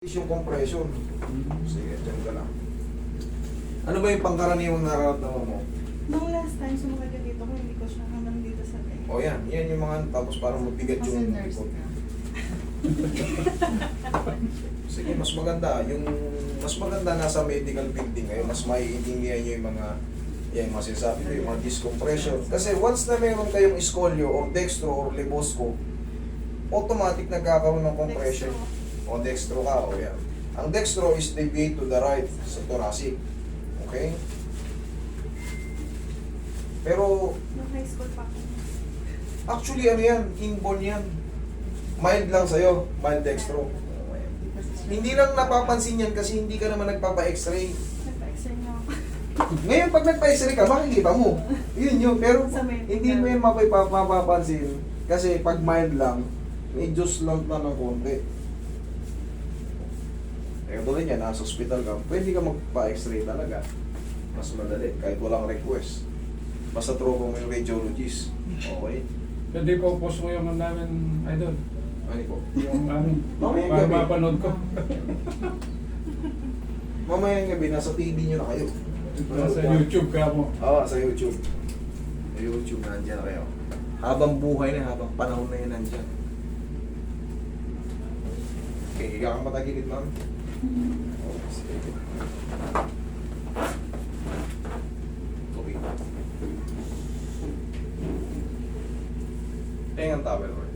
Yung compression. Sige, dyan ka lang. Ano ba yung pangkaraniwang nararamdaman mo? Nung last time sumakay ka dito ko, hindi ko siya naman dito sa leg. O yan, yan yung mga tapos parang mabigat Kasi yung nurse likod. ka. Sige, mas maganda. Yung mas maganda nasa medical building ngayon, mas maiintindihan nyo yung mga mga sinasabi ko, yung mga disc compression. Kasi once na meron kayong scolio or dextro or lebosco, automatic nagkakaroon ng compression. O dextro ka, o yan. Ang dextro is deviate to the right sa thoracic. Okay? Pero, Nung high school pa ako. actually, ano yan? Inborn yan. Mild lang sa'yo. Mild dextro. Hindi lang napapansin yan kasi hindi ka naman nagpapa-x-ray. Nagpa-exam niya ako. Ngayon, pag nagpa-x-ray ka, makikita mo. Yun yun. Pero Sa medical. hindi mo yan mapapansin. Kasi pag mild lang, may juice lang na ng konti. Eh, tulad yan, nasa hospital ka, pwede ka magpa-x-ray talaga. Mas madali, kahit walang request. Basta tropa mo yung radiologist. Okay? Pwede po post mo yung namin, idol. Ano po? Yung ano, Mamaya para gabi. mapanood ko. Mamaya gabi, nasa TV nyo na kayo. Sa YouTube ka mo. Oo, sa YouTube. Sa YouTube, nandiyan na kayo. Habang buhay na, habang panahon na yun, nandiyan. Okay, higa kang matagilid, ma'am. Okay, sige. Okay. Tengang towel, Lord.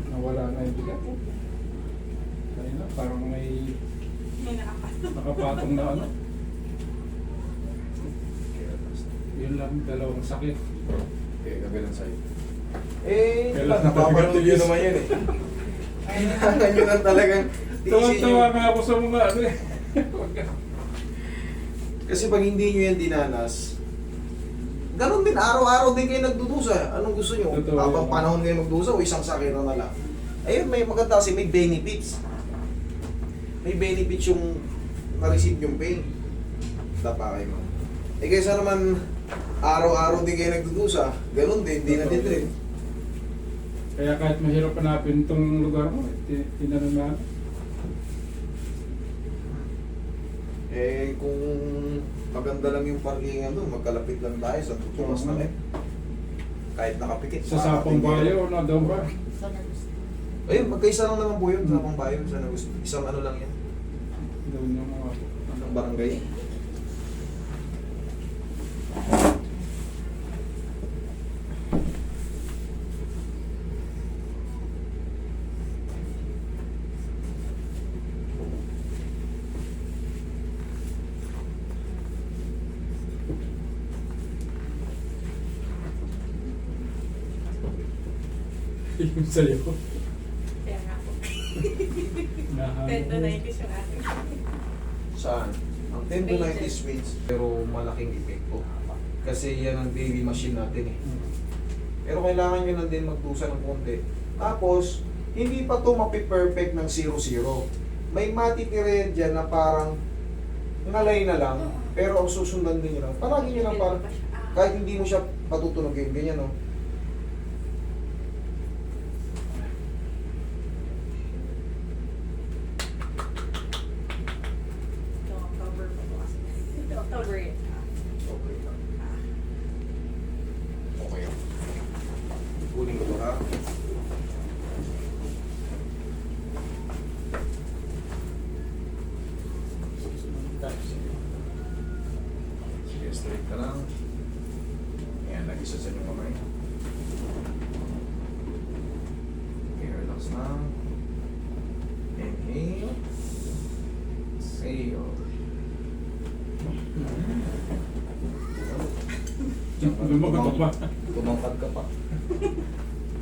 Nawala na yung bigat. Kaya na, parang may May nakapasok. nakapatong na ano. Okay, relax. Yun lang, dalawang sakit. Okay, kabilang side. Kailangan napapanood talaga yun tiis. naman yun eh. Kailangan nyo lang talagang tiisin Tawa-tawa yun. nga ako sa mga ano eh. Kasi pag hindi nyo yan dinanas, ganun din, araw-araw din kayo nagdudusa. Anong gusto nyo? Totoo. Habang panahon kayo magdusa o isang sakita na lang. Ayun, may maganda kasi may benefits. May benefits yung na-receive yung pain. Tapa kayo, ma'am. Eh kaysa naman, araw-araw din kayo nagdudusa, ganun din, di na din rin. Kaya kahit mahirap hanapin itong lugar mo, tinanong na. Eh, kung maganda lang yung parkingan doon, magkalapit lang tayo sa tutumas na rin. Kahit nakapikit. Sa Sapong Bayo, na doon ba? Ayun, magkaisa lang naman po yun, Sapong Bayo. Isang ano lang yan, Doon yung mga isang barangay. yung sa'yo. Kaya nga po. Nahalo ko. Tendonitis yung ating. Saan? Ang tendonitis means, pero malaking epekto. Kasi yan ang daily machine natin eh. Pero kailangan nyo na din magdusa ng konti. Tapos, hindi pa to mapi-perfect ng 0-0. May matitira yan dyan na parang ngalay na lang, pero ang susundan din nyo lang. Palagi nyo lang parang, kahit hindi mo siya patutunogin, ganyan no. October pa po kasi. October yun. Okay lang. Okay. Kunin ko to ha. Sige, straight ka lang. Ayan, nag-isa sa inyong kamay. Okay, relax lang. Inhale. Exhale. Lumagot ka pa. Tumangkad ka pa.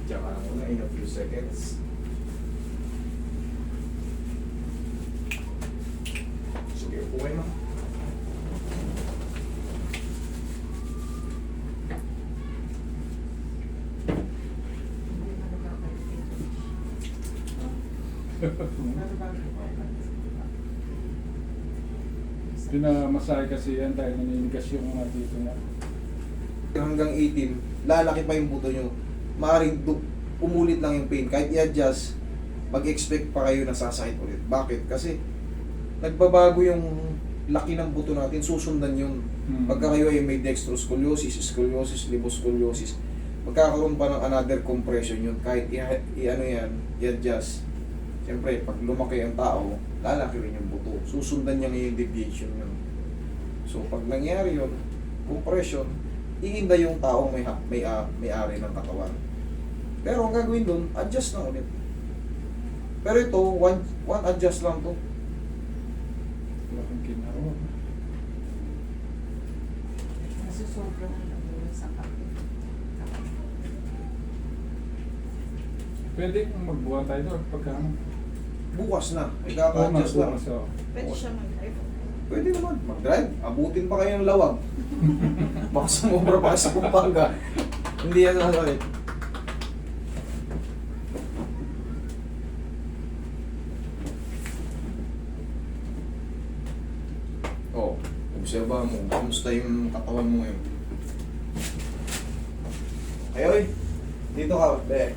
Tsaka lang muna in a few seconds. Sige, upo kayo ma'am. Pinamasahe kasi yan dahil naninigas yung mga dito niya. Hanggang 18, lalaki pa yung buto nyo. Maaaring umulit lang yung pain. Kahit i-adjust, mag-expect pa kayo na sasakit ulit. Bakit? Kasi nagbabago yung laki ng buto natin, susundan yun. Pagka kayo ay may dextroscoliosis, scoliosis, liposcoliosis, magkakaroon pa ng another compression yun. Kahit i-ano yan, i-adjust. Siyempre, pag lumaki ang tao, lalaki rin yung buto. Susundan niya ngayon yung deviation yun. So, pag nangyari yun, compression, iinda yung taong may-ari ng katawan. Pero ang gagawin dun, adjust na ulit. Pero ito, one adjust lang to. Laking ginawa. Nasusobra na lang sa kapit. Pwede kung magbuha tayo doon pagka ano. Bukas na, ikaka-adjust lang. Pwede siya mag-drive. Pwede naman, mag-drive. Abutin pa kayo ng lawag. Baka sumobra pa sa Pampanga. Hindi yan nasakit. Oh, obserba mo, kamusta yung katawan mo ngayon? Ayoy, dito ka, be.